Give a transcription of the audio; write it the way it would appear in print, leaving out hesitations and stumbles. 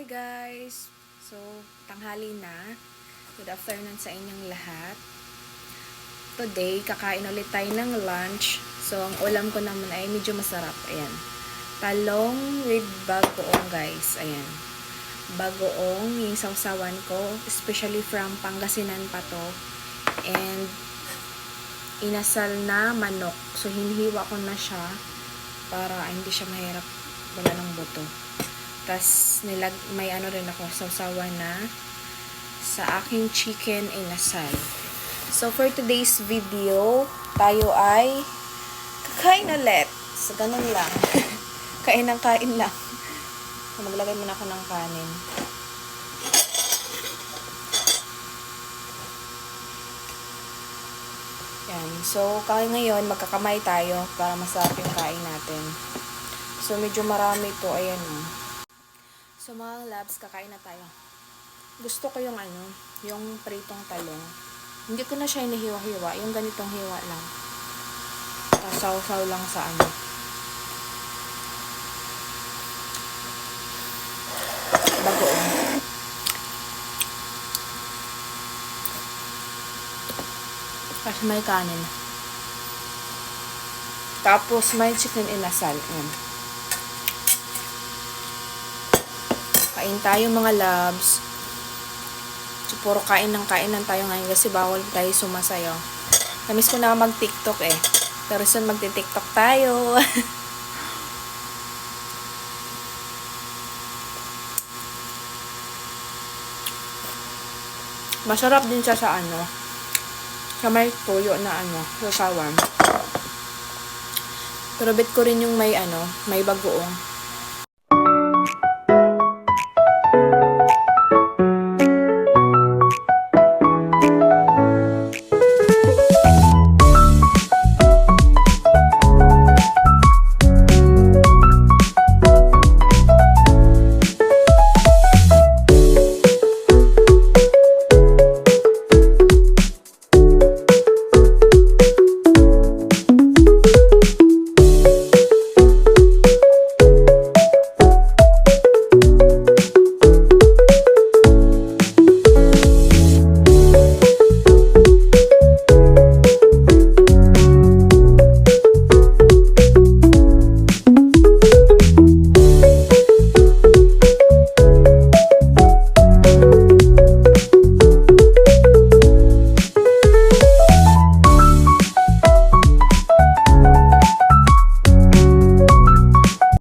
Hi guys! So, tanghali na. Good afternoon sa inyong lahat. Today, kakain ulit tayo ng lunch. So, ang ulam ko naman ay medyo masarap. Ayan. Talong with bagoong guys. Ayan. Bagoong, yung sausawan ko. Especially from Pangasinan pa to. And, inasal na manok. So, hinihiwa ko na siya para hindi siya mahirap wala ng buto. Tas may ano rin ako sausawan na sa aking chicken inasal. So for today's video, tayo ay kakain ulit. So ganun lang. Kain lang. So, maglagay muna ako ng kanin. Yan. So ngayon magkakamay tayo para masarap yung kain natin. So medyo marami to, ayan oh. So mga labs, kakain na tayo. Gusto ko yung yung pritong talong. Hindi ko na siya hinihiwa-hiwa, yung ganitong hiwa lang. Sasaw-saw lang sa bagoong. Kasi may kanin. Tapos may chicken inasal. Ayan. Kain tayo mga loves. So, puro kain lang tayo ngayon kasi bawal tayo sumasayaw. Namiss ko na mag-TikTok eh. Pero soon magti-TikTok tayo. Masarap din siya sa sa may tuyo na sasawan. Pero bet ko rin yung may bagoong.